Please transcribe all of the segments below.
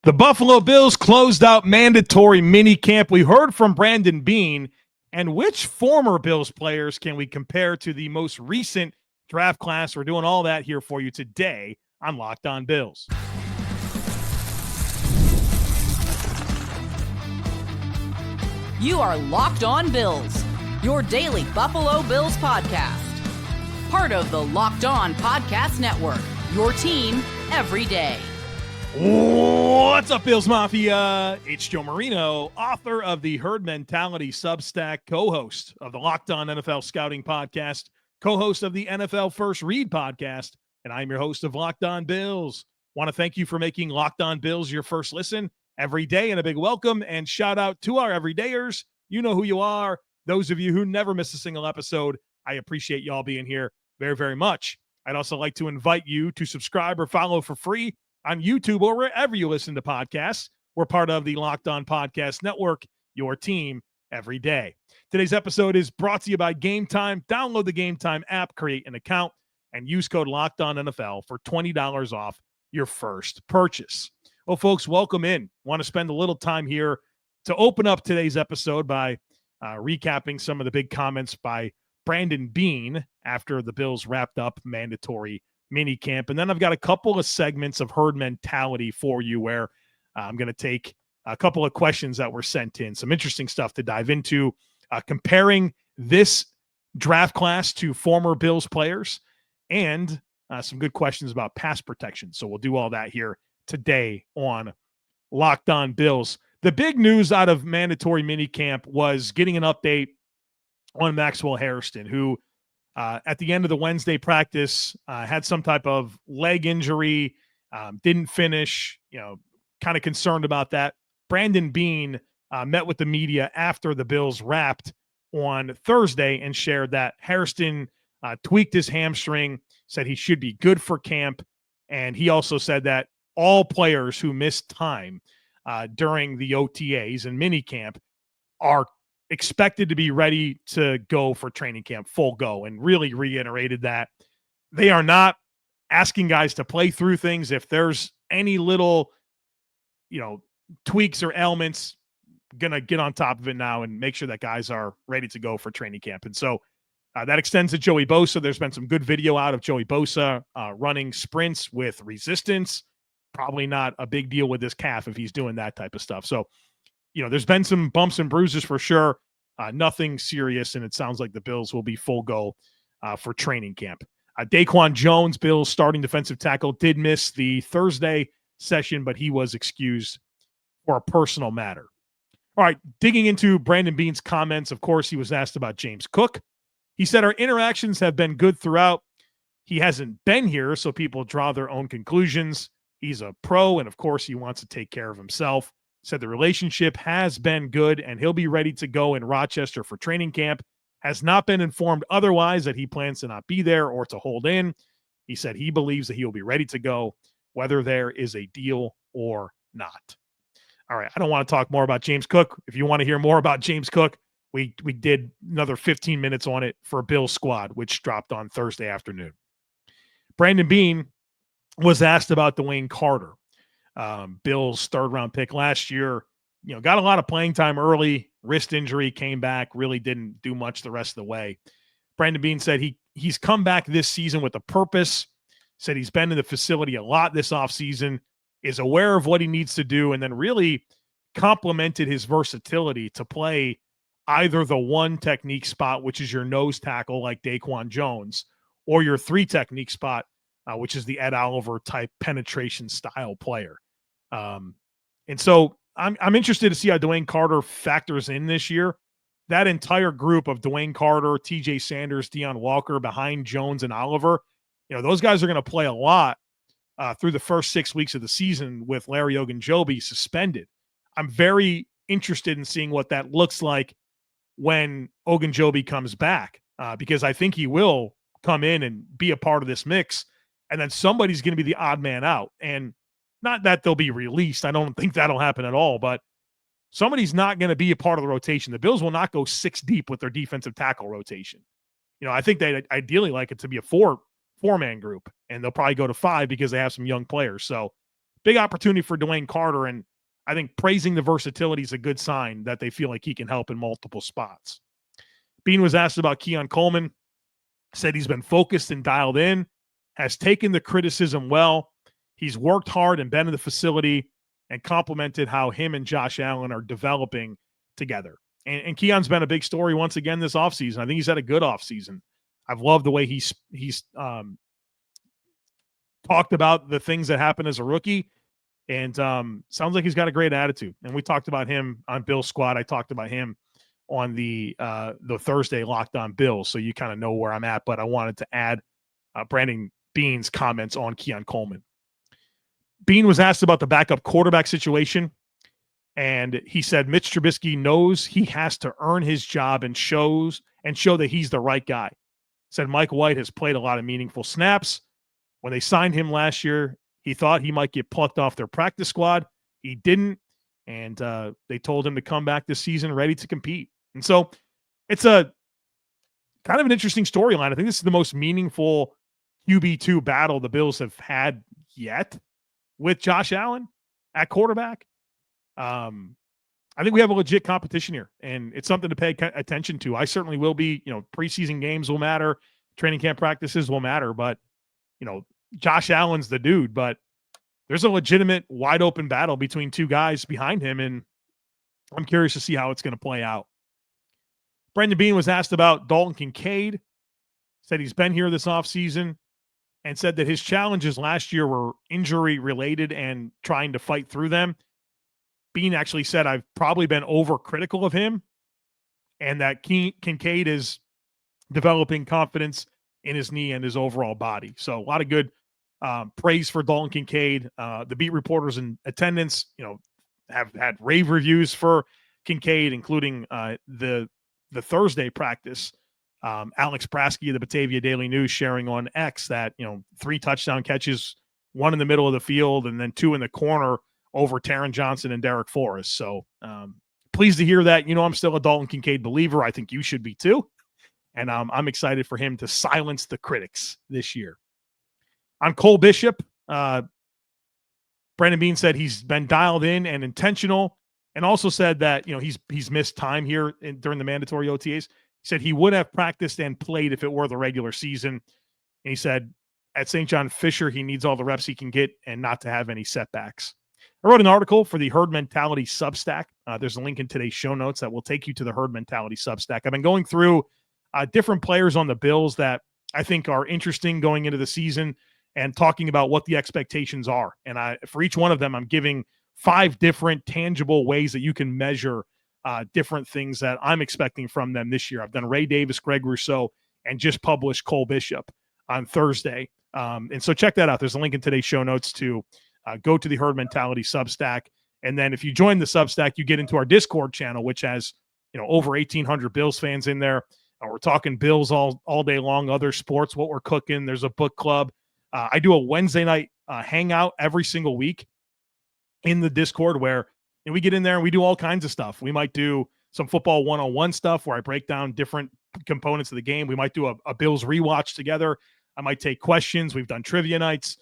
The Buffalo Bills closed out mandatory minicamp. We heard from Brandon Beane. And which former Bills players can we compare to the most recent draft class? We're doing all that here for you today on Locked On Bills. You are Locked On Bills, your daily Buffalo Bills podcast. Part of the Locked On Podcast Network, your team every day. What's up, Bills Mafia? It's Joe Marino, author of the Herd Mentality Substack, co-host of the Locked On NFL Scouting Podcast, co-host of the NFL First Read Podcast, and I'm your host of Locked On Bills. Want to thank you for making Locked On Bills your first listen every day, and a big welcome and shout out to our everydayers. You know who you are. Those of you who never miss a single episode, I appreciate y'all being here very, very much. I'd also like to invite you to subscribe or follow for free on YouTube or wherever you listen to podcasts. We're part of the Locked On Podcast Network, your team every day. Today's episode is brought to you by Gametime. Download the Gametime app, create an account, and use code LOCKEDONNFL for $20 off your first purchase. Well, folks, welcome in. Want to spend a little time here to open up today's episode by recapping some of the big comments by Brandon Beane after the Bills wrapped up mandatory minicamp. And then I've got a couple of segments of herd mentality for you where I'm going to take a couple of questions that were sent in, some interesting stuff to dive into, comparing this draft class to former Bills players, and some good questions about pass protection. So we'll do all that here today on Locked On Bills. The big news out of mandatory minicamp was getting an update on Maxwell Hairston, who at the end of the Wednesday practice had some type of leg injury, didn't finish, kind of concerned about that. Brandon Beane met with the media after the Bills wrapped on Thursday and shared that Hairston tweaked his hamstring, said he should be good for camp. And he also said that all players who missed time during the OTAs and minicamp are expected to be ready to go for training camp, full go, and really reiterated that they are not asking guys to play through things. If there's any little, tweaks or ailments, gonna get on top of it now and make sure that guys are ready to go for training camp. And so that extends to Joey Bosa. There's been some good video out of Joey Bosa running sprints with resistance. Probably not a big deal with his calf if he's doing that type of stuff. So, there's been some bumps and bruises for sure. Nothing serious, and it sounds like the Bills will be full go for training camp. Daquan Jones, Bills starting defensive tackle, did miss the Thursday session, but he was excused for a personal matter. All right, digging into Brandon Beane's comments, of course, he was asked about James Cook. He said, our interactions have been good throughout. He hasn't been here, so people draw their own conclusions. He's a pro, and of course, he wants to take care of himself. Said the relationship has been good, and he'll be ready to go in Rochester for training camp. Has not been informed otherwise that he plans to not be there or to hold in. He said he believes that he will be ready to go, whether there is a deal or not. All right, I don't want to talk more about James Cook. If you want to hear more about James Cook, we did another 15 minutes on it for Bill's Squad, which dropped on Thursday afternoon. Brandon Beane was asked about Dwayne Carter. Bill's third-round pick last year, got a lot of playing time early, wrist injury, came back, really didn't do much the rest of the way. Brandon Beane said he's come back this season with a purpose, said he's been in the facility a lot this offseason, is aware of what he needs to do, and then really complimented his versatility to play either the one technique spot, which is your nose tackle like Daquan Jones, or your three technique spot, which is the Ed Oliver type penetration style player. And so I'm interested to see how Dwayne Carter factors in this year. That entire group of Dwayne Carter, TJ Sanders, Deion Walker behind Jones and Oliver, those guys are going to play a lot through the first 6 weeks of the season with Larry Ogunjobi suspended. I'm very interested in seeing what that looks like when Ogunjobi comes back, because I think he will come in and be a part of this mix. And then somebody's going to be the odd man out. And not that they'll be released. I don't think that'll happen at all. But somebody's not going to be a part of the rotation. The Bills will not go six deep with their defensive tackle rotation. I think they ideally like it to be a four-man group. And they'll probably go to five because they have some young players. So big opportunity for Dwayne Carter, and I think praising the versatility is a good sign that they feel like he can help in multiple spots. Beane was asked about Keon Coleman, said he's been focused and dialed in, has taken the criticism well. He's worked hard and been in the facility, and complimented how him and Josh Allen are developing together. And Keon's been a big story once again this offseason. I think he's had a good offseason. I've loved the way he's talked about the things that happened as a rookie, and sounds like he's got a great attitude. And we talked about him on Bill's Squad. I talked about him on the Thursday Locked On Bills, so you kind of know where I'm at. But I wanted to add Brandon Beane's comments on Keon Coleman. Beane was asked about the backup quarterback situation, and he said Mitch Trubisky knows he has to earn his job and show that he's the right guy. Said Mike White has played a lot of meaningful snaps. When they signed him last year, he thought he might get plucked off their practice squad. He didn't, and they told him to come back this season ready to compete. And so it's a kind of an interesting storyline. I think this is the most meaningful QB2 battle the Bills have had yet with Josh Allen at quarterback. I think we have a legit competition here, and it's something to pay attention to. I certainly will be. Preseason games will matter. Training camp practices will matter, but Josh Allen's the dude, but there's a legitimate wide open battle between two guys behind him, and I'm curious to see how it's going to play out. Brandon Beane was asked about Dalton Kincaid, said he's been here this offseason, and said that his challenges last year were injury related and trying to fight through them. Beane actually said, I've probably been overcritical of him, and that Kincaid is developing confidence in his knee and his overall body. So a lot of good praise for Dalton Kincaid. The beat reporters in attendance, have had rave reviews for Kincaid, including the Thursday practice. Alex Brasky of the Batavia Daily News sharing on X that, 3 touchdown catches, 1 in the middle of the field, and then 2 in the corner over Taron Johnson and Derek Forrest. So pleased to hear that. I'm still a Dalton Kincaid believer. I think you should be too. And I'm excited for him to silence the critics this year. On Cole Bishop, Brandon Beane said he's been dialed in and intentional, and also said that he's missed time here during the mandatory OTAs. He said he would have practiced and played if it were the regular season. And he said at St. John Fisher, he needs all the reps he can get and not to have any setbacks. I wrote an article for the Herd Mentality Substack. There's a link in today's show notes that will take you to the Herd Mentality Substack. I've been going through different players on the Bills that I think are interesting going into the season and talking about what the expectations are. And for each one of them, I'm giving 5 different tangible ways that you can measure different things that I'm expecting from them this year. I've done Ray Davis, Greg Rousseau, and just published Cole Bishop on Thursday. And so check that out. There's a link in today's show notes to go to the Herd Mentality Substack. And then if you join the Substack, you get into our Discord channel, which has over 1,800 Bills fans in there. We're talking Bills all day long, other sports, what we're cooking. There's a book club. I do a Wednesday night hangout every single week in the Discord where we get in there and we do all kinds of stuff. We might do some football one-on-one stuff where I break down different components of the game. We might do a Bills rewatch together. I might take questions. We've done trivia nights.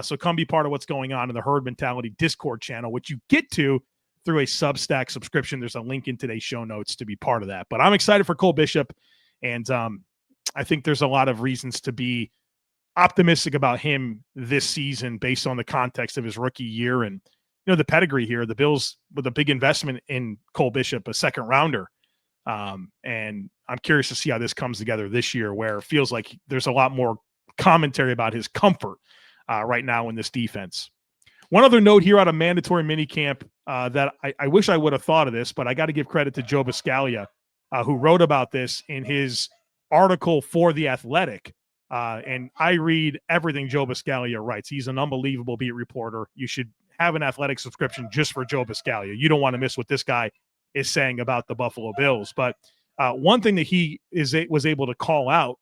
So come be part of what's going on in the Herd Mentality Discord channel, which you get to through a Substack subscription. There's a link in today's show notes to be part of that. But I'm excited for Cole Bishop, and I think there's a lot of reasons to be optimistic about him this season based on the context of his rookie year and the pedigree here. The Bills with a big investment in Cole Bishop, a second rounder. And I'm curious to see how this comes together this year, where it feels like there's a lot more commentary about his comfort right now in this defense. One other note here out of mandatory minicamp that I wish I would have thought of this, but I got to give credit to Joe Buscaglia, who wrote about this in his article for The Athletic. And I read everything Joe Buscaglia writes. He's an unbelievable beat reporter. You should have an Athletic subscription just for Joe Buscaglia. You don't want to miss what this guy is saying about the Buffalo Bills. But one thing that he was able to call out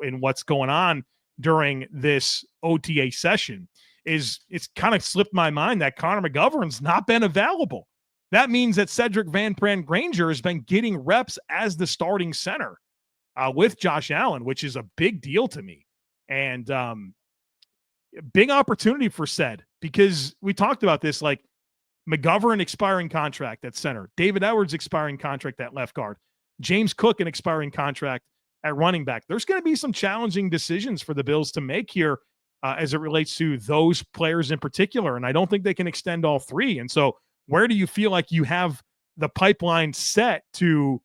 in what's going on during this OTA session is it's kind of slipped my mind that Conor McGovern's not been available. That means that Cedric Van Pran-Granger has been getting reps as the starting center with Josh Allen, which is a big deal to me. And big opportunity for Ced because we talked about this, like McGovern expiring contract at center, David Edwards expiring contract at left guard, James Cook an expiring contract at running back. There's going to be some challenging decisions for the Bills to make here as it relates to those players in particular. And I don't think they can extend all three. And so where do you feel like you have the pipeline set to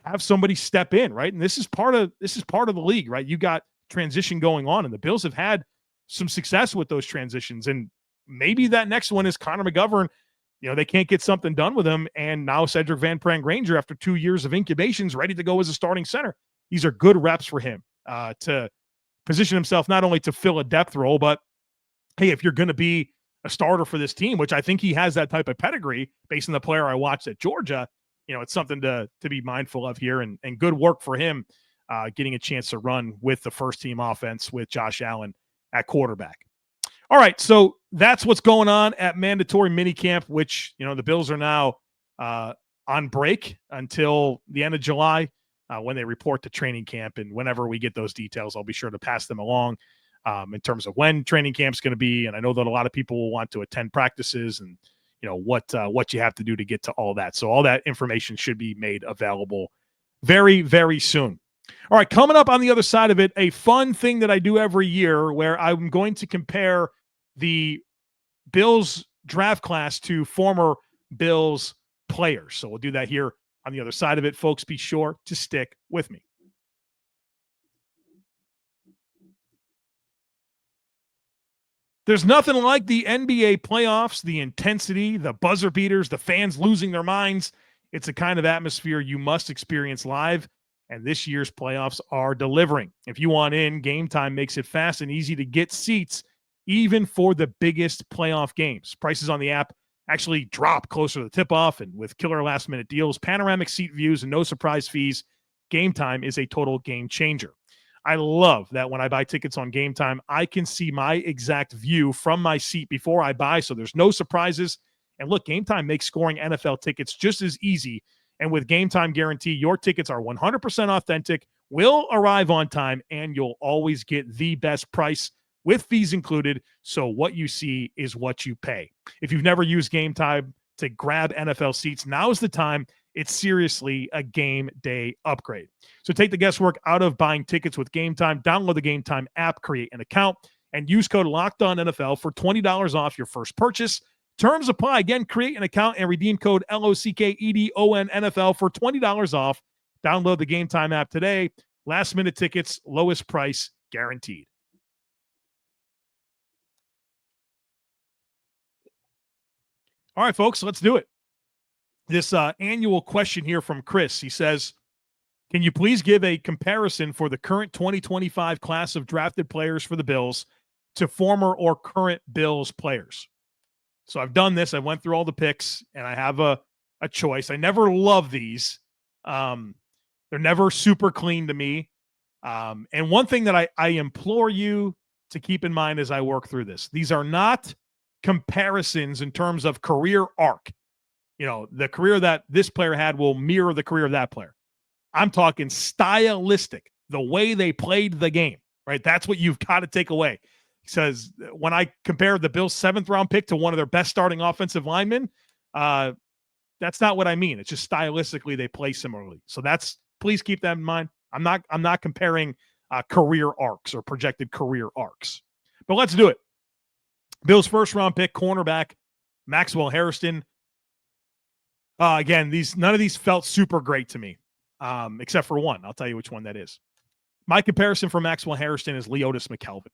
have somebody step in, right? And this is part of the league, right? You got transition going on, and the Bills have had some success with those transitions. And maybe that next one is Conor McGovern. You know, they can't get something done with him, and now Cedric Van Pran-Granger, after 2 years of incubation, is ready to go as a starting center. These are good reps for him to position himself not only to fill a depth role, but hey, if you're going to be a starter for this team, which I think he has that type of pedigree based on the player I watched at Georgia, you know, it's something to be mindful of here, and good work for him getting a chance to run with the first team offense with Josh Allen at quarterback. All right, so that's what's going on at mandatory minicamp, which, you know, the Bills are now on break until the end of July when they report to training camp. And whenever we get those details, I'll be sure to pass them along in terms of when training camp's going to be. And I know that a lot of people will want to attend practices and, you know, what you have to do to get to all that. So all that information should be made available very, very soon. All right, coming up on the other side of it, a fun thing that I do every year where I'm going to compare the Bills draft class to former Bills players. So we'll do that here on the other side of it. Folks, be sure to stick with me. There's nothing like the NBA playoffs, the intensity, the buzzer beaters, the fans losing their minds. It's a kind of atmosphere you must experience live, and this year's playoffs are delivering. If you want in, Gametime makes it fast and easy to get seats, even for the biggest playoff games. Prices on the app actually drop closer to the tip-off, and with killer last-minute deals, panoramic seat views, and no surprise fees, Gametime is a total game changer. I love that when I buy tickets on Gametime, I can see my exact view from my seat before I buy, so there's no surprises. And look, Gametime makes scoring NFL tickets just as easy. And with Gametime Guarantee, your tickets are 100% authentic, will arrive on time, and you'll always get the best price with fees included. So what you see is what you pay. If you've never used Gametime to grab NFL seats, now's the time. It's seriously a game day upgrade. So take the guesswork out of buying tickets with Gametime. Download the Gametime app, create an account, and use code LOCKEDONNFL for $20 off your first purchase. Terms apply. Again, create an account and redeem code LOCKEDONNFL for $20 off. Download the Gametime app today. Last minute tickets, lowest price guaranteed. All right, folks, let's do it. This annual question here from Chris. He says, can you please give a comparison for the current 2025 class of drafted players for the Bills to former or current Bills players? So I've done this. I went through all the picks, and I have a choice. I never love these. They're never super clean to me. And one thing that I implore you to keep in mind as I work through this, these are not comparisons in terms of career arc. You know, the career that this player had will mirror the career of that player. I'm talking stylistic, the way they played the game, right? That's what you've got to take away. He says, when I compare the Bills' 7th-round pick to one of their best starting offensive linemen, that's not what I mean. It's just stylistically they play similarly. So please keep that in mind. I'm not comparing career arcs or projected career arcs. But let's do it. Bills' 1st-round pick, cornerback, Maxwell Hairston. Again, none of these felt super great to me, except for one. I'll tell you which one that is. My comparison for Maxwell Hairston is Leotis McKelvin.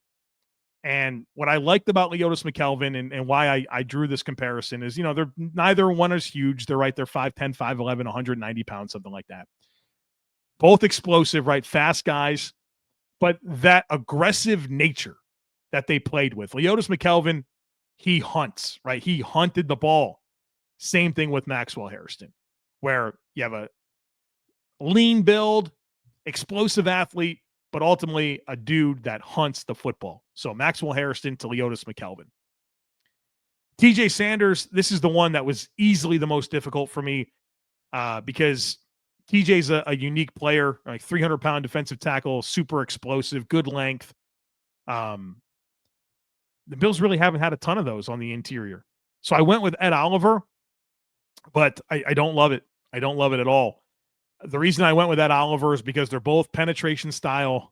And what I liked about Leotis McKelvin and why I drew this comparison is, you know, they're neither one is huge. They're right. They're 5'10", 5'11", 190 pounds, something like that. Both explosive, right? Fast guys, but that aggressive nature that they played with. Leotis McKelvin, he hunts, right? He hunted the ball. Same thing with Maxwell Hairston, where you have a lean build, explosive athlete, but ultimately a dude that hunts the football. So Maxwell Hairston to Leotis McKelvin. TJ Sanders, this is the one that was easily the most difficult for me because TJ's a unique player, like 300-pound defensive tackle, super explosive, good length. the Bills really haven't had a ton of those on the interior. So I went with Ed Oliver, but I don't love it. I don't love it at all. The reason I went with Ed Oliver is because they're both penetration style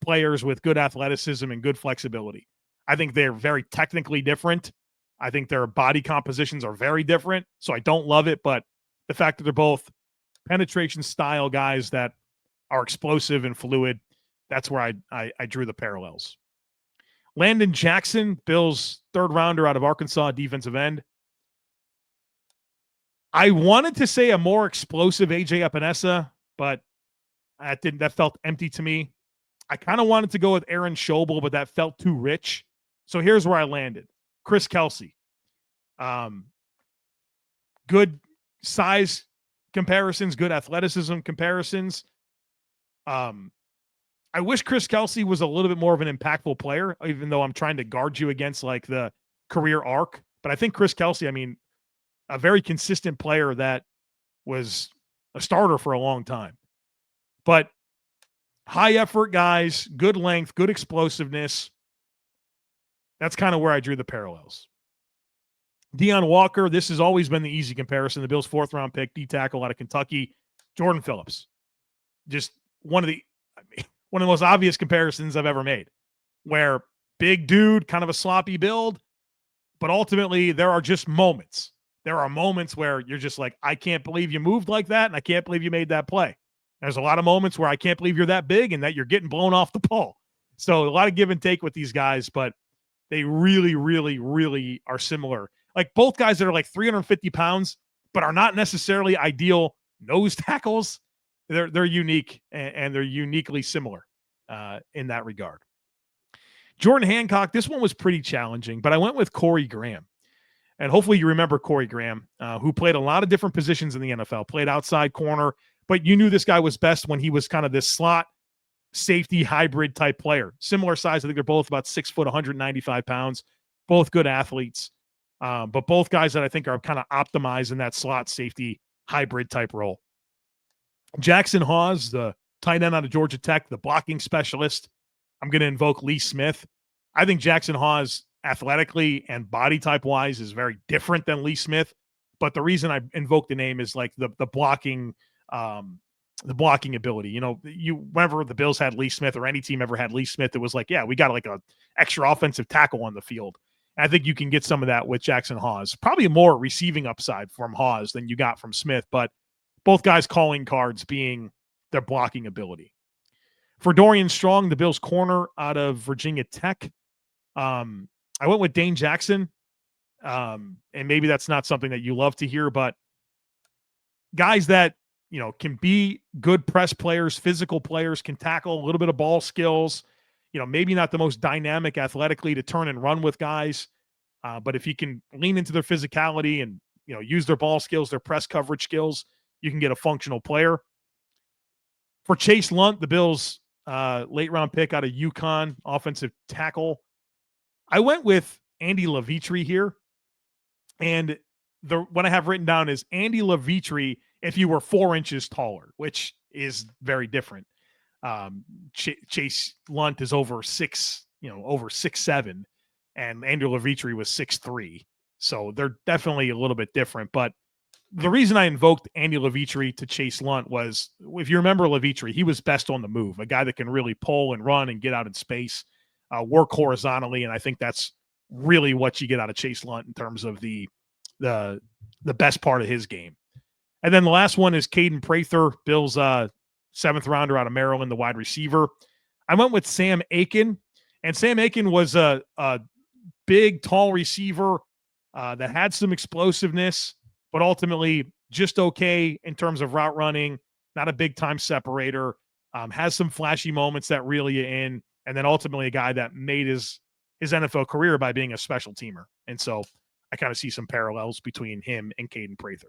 players with good athleticism and good flexibility. I think they're very technically different. I think their body compositions are very different. So I don't love it, but the fact that they're both penetration style guys that are explosive and fluid, that's where I drew the parallels. Landon Jackson, Bills' third rounder out of Arkansas, defensive end. I wanted to say a more explosive AJ Epinesa, but that felt empty to me. I kind of wanted to go with Aaron Schobel, but that felt too rich. So here's where I landed. Chris Kelce. Good size comparisons, good athleticism comparisons. I wish Chris Kelce was a little bit more of an impactful player, even though I'm trying to guard you against like the career arc. But I think Chris Kelce, I mean, a very consistent player that was a starter for a long time. But high effort guys, good length, good explosiveness. That's kind of where I drew the parallels. Deion Walker, this has always been the easy comparison. The Bills' fourth round pick, D tackle out of Kentucky. Jordan Phillips. Just one of the most obvious comparisons I've ever made, where big dude, kind of a sloppy build, but ultimately there are just moments. There are moments where you're just like, I can't believe you moved like that, and I can't believe you made that play. There's a lot of moments where I can't believe you're that big and that you're getting blown off the ball. So a lot of give and take with these guys, but they really, really, really are similar. Like both guys that are like 350 pounds, but are not necessarily ideal nose tackles. They're unique and they're uniquely similar in that regard. Jordan Hancock, this one was pretty challenging, but I went with Corey Graham. And hopefully you remember Corey Graham, who played a lot of different positions in the NFL, played outside corner, but you knew this guy was best when he was kind of this slot safety hybrid type player. Similar size. I think they're both about 6 foot, 195 pounds, both good athletes. But both guys that I think are kind of optimized in that slot safety hybrid type role. Jackson Hawes, the tight end out of Georgia Tech, the blocking specialist. I'm going to invoke Lee Smith. I think Jackson Hawes athletically and body type wise is very different than Lee Smith. But the reason I invoke the name is like the blocking ability. You know, whenever the Bills had Lee Smith or any team ever had Lee Smith, it was like, yeah, we got like a extra offensive tackle on the field. And I think you can get some of that with Jackson Hawes. Probably more receiving upside from Hawes than you got from Smith, but both guys calling cards being their blocking ability. For Dorian Strong, the Bills corner out of Virginia Tech, I went with Dane Jackson. And maybe that's not something that you love to hear, but guys that, you know, can be good press players, physical players, can tackle, a little bit of ball skills, you know, maybe not the most dynamic athletically to turn and run with guys. But if you can lean into their physicality and, you know, use their ball skills, their press coverage skills, you can get a functional player. For Chase Lunt, the Bills' late round pick out of UConn, offensive tackle, I went with Andy Levitre here. And what I have written down is Andy Levitre if you were 4 inches taller, which is very different. Chase Lunt is over 6'7", and Andy Levitre was 6'3". So they're definitely a little bit different. But the reason I invoked Andy Levitre to Chase Lunt was, if you remember Levitre, he was best on the move, a guy that can really pull and run and get out in space, work horizontally. And I think that's really what you get out of Chase Lunt in terms of the best part of his game. And then the last one is Kaden Prather, Bills' seventh rounder out of Maryland, the wide receiver. I went with Sam Aiken, and Sam Aiken was a big, tall receiver that had some explosiveness, but ultimately just okay in terms of route running, not a big-time separator, has some flashy moments that reel you in, and then ultimately a guy that made his NFL career by being a special teamer. And so I kind of see some parallels between him and Kaden Prather.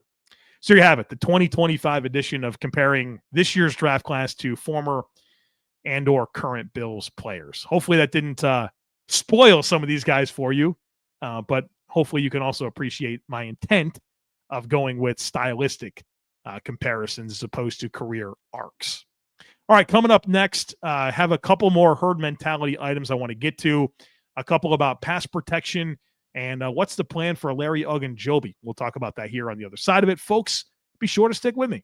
So you have it, the 2025 edition of comparing this year's draft class to former and or current Bills players. Hopefully that didn't spoil some of these guys for you, but hopefully you can also appreciate my intent of going with stylistic comparisons as opposed to career arcs. All right, coming up next, have a couple more herd mentality items I want to get to. a couple about pass protection, and what's the plan for Larry Ogunjobi. We'll talk about that here on the other side of it. Folks, be sure to stick with me.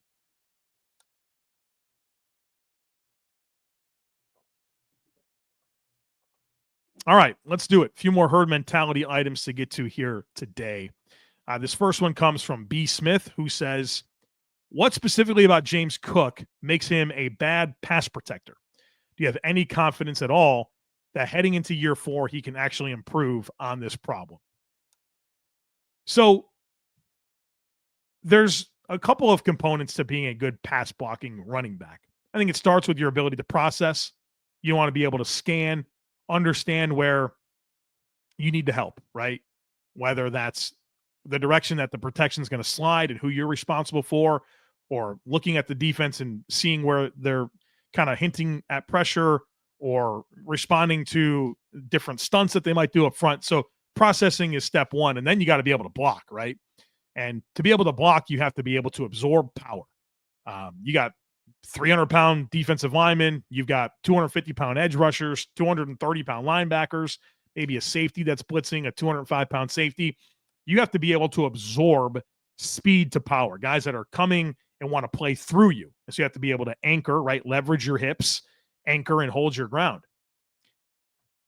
All right, let's do it. A few more herd mentality items to get to here today. This first one comes from B. Smith, who says, what specifically about James Cook makes him a bad pass protector? Do you have any confidence at all that heading into year 4, he can actually improve on this problem? So there's a couple of components to being a good pass blocking running back. I think it starts with your ability to process. You want to be able to scan, understand where you need to help, right? Whether that's the direction that the protection is going to slide and who you're responsible for, or looking at the defense and seeing where they're kind of hinting at pressure or responding to different stunts that they might do up front. So processing is step one, and then you got to be able to block, right? And to be able to block, you have to be able to absorb power. You got 300-pound defensive linemen. You've got 250-pound edge rushers, 230-pound linebackers, maybe a safety that's blitzing, a 205-pound safety. You have to be able to absorb speed to power, guys that are coming and want to play through you. So you have to be able to anchor, right? Leverage your hips, anchor, and hold your ground.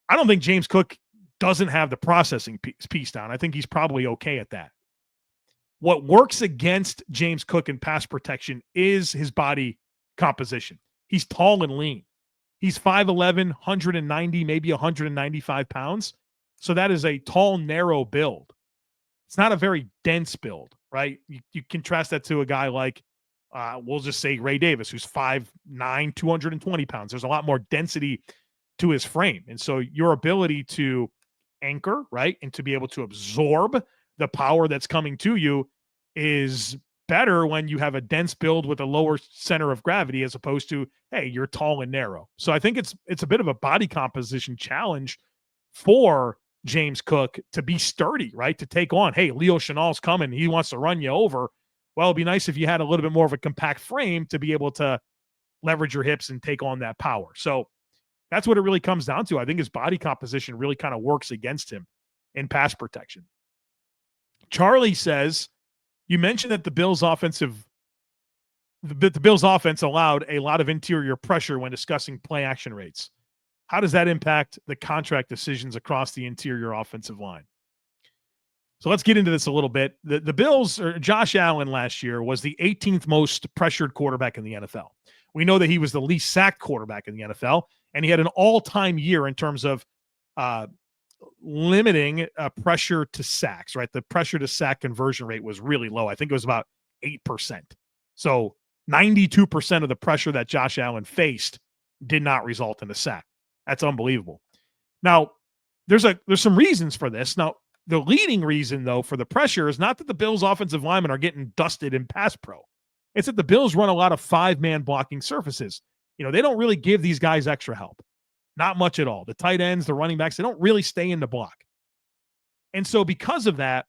I don't think James Cook doesn't have the processing piece down. I think he's probably okay at that. What works against James Cook in pass protection is his body composition. He's tall and lean. He's 5'11", 190, maybe 195 pounds. So that is a tall, narrow build. It's not a very dense build, right? You contrast that to a guy like, we'll just say Ray Davis, who's 5'9", 220 pounds. There's a lot more density to his frame. And so your ability to anchor, right, and to be able to absorb the power that's coming to you is better when you have a dense build with a lower center of gravity, as opposed to, hey, you're tall and narrow. So I think it's a bit of a body composition challenge for James Cook to be sturdy, right? To take on, hey, Leo Chenal's coming, he wants to run you over. Well, it'd be nice if you had a little bit more of a compact frame to be able to leverage your hips and take on that power. So that's what it really comes down to. I think his body composition really kind of works against him in pass protection. Charlie says, you mentioned that the Bills offense allowed a lot of interior pressure when discussing play action rates. How does that impact the contract decisions across the interior offensive line? So let's get into this a little bit. The Bills, or Josh Allen last year, was the 18th most pressured quarterback in the NFL. We know that he was the least sacked quarterback in the NFL, and he had an all-time year in terms of limiting pressure to sacks, right? The pressure to sack conversion rate was really low. I think it was about 8%. So 92% of the pressure that Josh Allen faced did not result in a sack. That's unbelievable. Now, there's some reasons for this. Now, the leading reason, though, for the pressure is not that the Bills' offensive linemen are getting dusted in pass pro. It's that the Bills run a lot of 5-man blocking surfaces. You know, they don't really give these guys extra help. Not much at all. The tight ends, the running backs, they don't really stay in the block. And so because of that,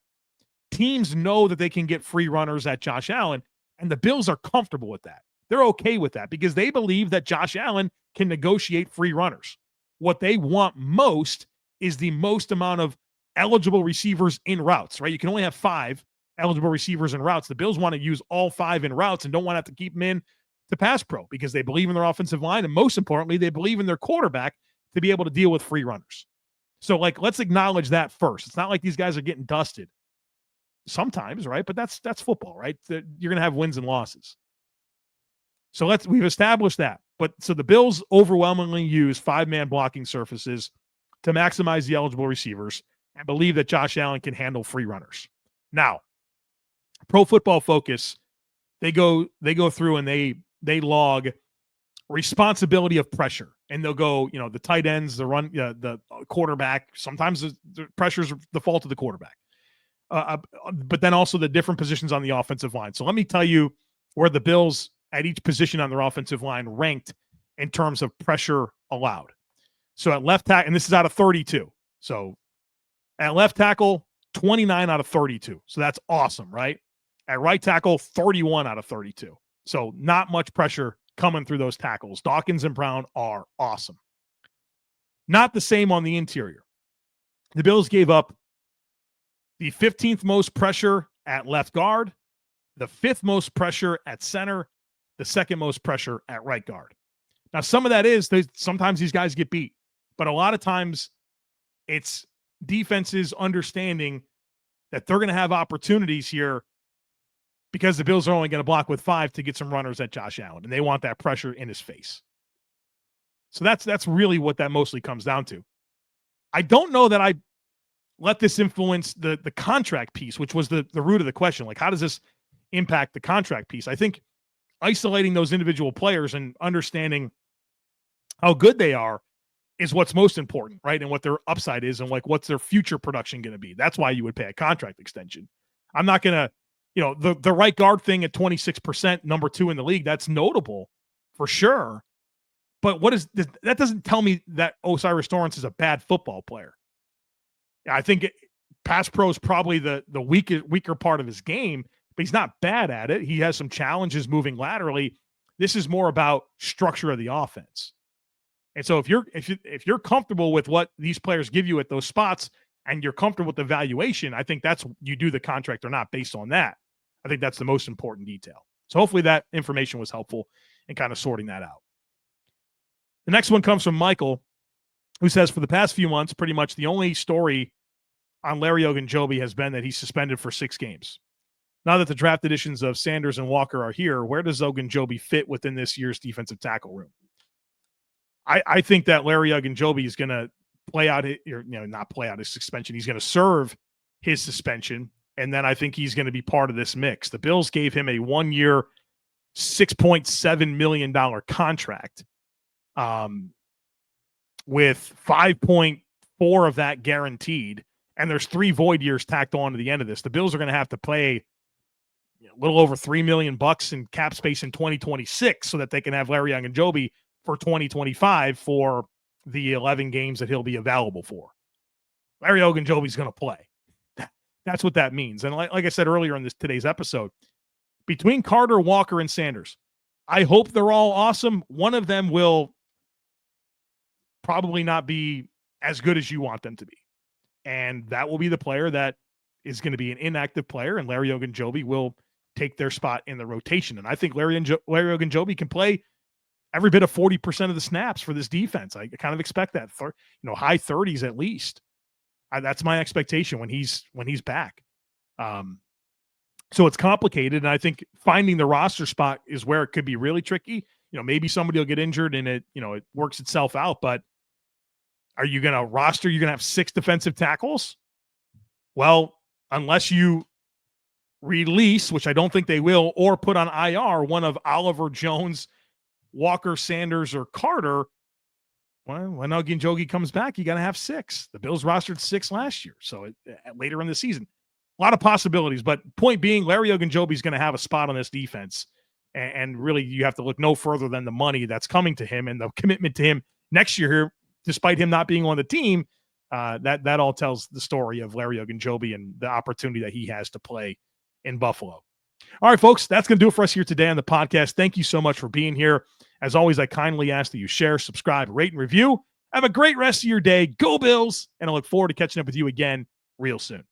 teams know that they can get free runners at Josh Allen, and the Bills are comfortable with that. They're okay with that because they believe that Josh Allen can negotiate free runners. What they want most is the most amount of eligible receivers in routes, right? You can only have 5 eligible receivers in routes. The Bills want to use all 5 in routes and don't want to have to keep them in to pass pro because they believe in their offensive line. And most importantly, they believe in their quarterback to be able to deal with free runners. So let's acknowledge that first. It's not like these guys are getting dusted sometimes, right? But that's football, right? You're going to have wins and losses. So we've established that. But so the Bills overwhelmingly use 5-man blocking surfaces to maximize the eligible receivers and believe that Josh Allen can handle free runners. Now, Pro Football Focus, they go through and they log responsibility of pressure, and they'll go, the tight ends, the quarterback. Sometimes the pressure's the fault of the quarterback, but then also the different positions on the offensive line. So let me tell you where the Bills at each position on their offensive line ranked in terms of pressure allowed. So at left tackle, and this is out of 32. So at left tackle, 29 out of 32. So that's awesome, right? At right tackle, 31 out of 32. So not much pressure coming through those tackles. Dawkins and Brown are awesome. Not the same on the interior. The Bills gave up the 15th most pressure at left guard, the 5th most pressure at center, the 2nd most pressure at right guard. Now, some of that is sometimes these guys get beat, but a lot of times it's defenses understanding that they're going to have opportunities here because the Bills are only going to block with 5 to get some runners at Josh Allen, and they want that pressure in his face. So that's really what that mostly comes down to. I don't know that I let this influence the contract piece, which was the root of the question. Like, how does this impact the contract piece? I think isolating those individual players and understanding how good they are is what's most important, right? And what their upside is and like what's their future production going to be. That's why you would pay a contract extension. I'm not going to, the right guard thing at 26%, number 2 in the league, that's notable for sure. But that doesn't tell me that O'Cyrus Torrence is a bad football player. I think pass pro is probably the weaker part of his game, but he's not bad at it. He has some challenges moving laterally. This is more about structure of the offense. And so if you're comfortable with what these players give you at those spots and you're comfortable with the valuation, I think that's you do the contract or not based on that. I think that's the most important detail. So hopefully that information was helpful in kind of sorting that out. The next one comes from Michael, who says, for the past few months, pretty much the only story on Larry Ogunjobi has been that he's suspended for 6 games. Now that the draft editions of Sanders and Walker are here, where does Ogunjobi fit within this year's defensive tackle room? I think that Larry Ogunjobi is going to play out, not play out his suspension. He's going to serve his suspension, and then I think he's going to be part of this mix. The Bills gave him a 1-year, $6.7 million contract, with 5.4 of that guaranteed, and there's 3 void years tacked on to the end of this. The Bills are going to have to pay a little over $3 million in cap space in 2026 so that they can have Larry Ogunjobi for 2025 for the 11 games that he'll be available for. Larry Ogunjobi is going to play. That's what that means. And like I said earlier in today's episode, between Carter, Walker, and Sanders, I hope they're all awesome. One of them will probably not be as good as you want them to be. And that will be the player that is going to be an inactive player, and Larry Ogunjobi will take their spot in the rotation. And I think Larry Ogunjobi can play every bit of 40% of the snaps for this defense. I kind of expect that, high 30s at least. That's my expectation when he's back. So it's complicated, and I think finding the roster spot is where it could be really tricky. Maybe somebody will get injured and it works itself out, but are you going to roster? You're going to have 6 defensive tackles? Well, unless you release, which I don't think they will, or put on IR one of Oliver, Jones, Walker, Sanders, or Carter, well, when Ogunjobi comes back, you got to have 6. The Bills rostered 6 last year, so later in the season. A lot of possibilities, but point being, Larry Ogunjobi is going to have a spot on this defense, and really you have to look no further than the money that's coming to him and the commitment to him next year here, despite him not being on the team. That all tells the story of Larry Ogunjobi and the opportunity that he has to play in Buffalo. All right, folks, that's going to do it for us here today on the podcast. Thank you so much for being here. As always, I kindly ask that you share, subscribe, rate, and review. Have a great rest of your day. Go Bills, and I look forward to catching up with you again real soon.